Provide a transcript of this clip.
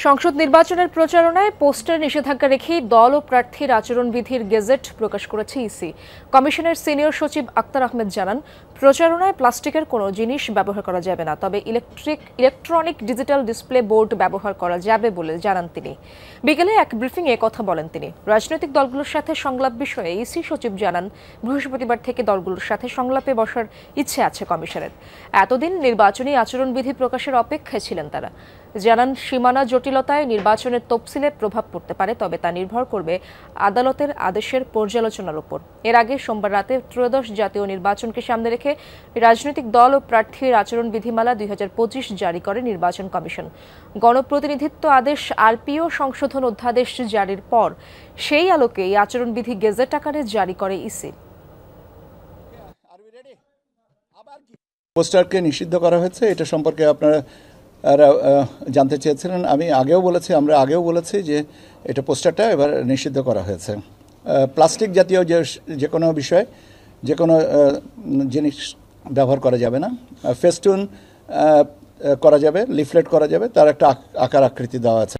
সংসদ নির্বাচনের প্রচারণায় পোস্টার নিষেধাজ্ঞা রেখেই দল ও প্রার্থীর আচরণবিধির গেজেট প্রকাশ করেছে ইসি। কমিশনের সিনিয়র সচিব আক্তার আহমেদ জানান, প্রচারণায় প্লাস্টিকের কোনো জিনিস ব্যবহার করা যাবে না, তবে ইলেকট্রনিক ডিজিটাল ডিসপ্লে বোর্ড ব্যবহার করা যাবে বলে জানান তিনি। বিকেলে এক ব্রিফিংয়ে কথা বলেন তিনি। রাজনৈতিক দলগুলোর সাথে সংলাপ বিষয়ে ইসি সচিব জানান, বৃহস্পতিবার থেকে দলগুলোর সাথে সংলাপে বসার ইচ্ছে আছে কমিশনের। এতদিন নির্বাচনী আচরণবিধি প্রকাশের অপেক্ষায় ছিলেন তারা। জানান, সীমানা জটিলতায় নির্বাচনের তফসিলে প্রভাব পড়তে পারে, তবে তা নির্ভর করবে আদালতের আদেশের পর্যালোচনার উপর। এর আগে সোমবার রাতে ত্রয়োদশ জাতীয় নির্বাচনকে সামনে রেখে রাজনৈতিক দল ও প্রার্থীর আচরণ বিধিমালা 2025 জারি করে নির্বাচন কমিশন। গণপ্রতিনিধিত্ব আদেশ আরপিও সংশোধন অধ্যাদেশ জারির পর সেই আলোকে এই আচরণবিধি গেজেট আকারে জারি করে ইসি। পোস্টারকে নিষিদ্ধ করা হয়েছে, এটা সম্পর্কে আপনারা জানতে চেয়েছিলেন। আমরা আগেও বলেছি যে এটা পোস্টারটা এবার নিষিদ্ধ করা হয়েছে। প্লাস্টিক জাতীয় যে কোনো বিষয়, যে কোনো জিনিস ব্যবহার করা যাবে না। ফেস্টুন করা যাবে, লিফলেট করা যাবে, তার একটা আকার আকৃতি দেওয়া আছে।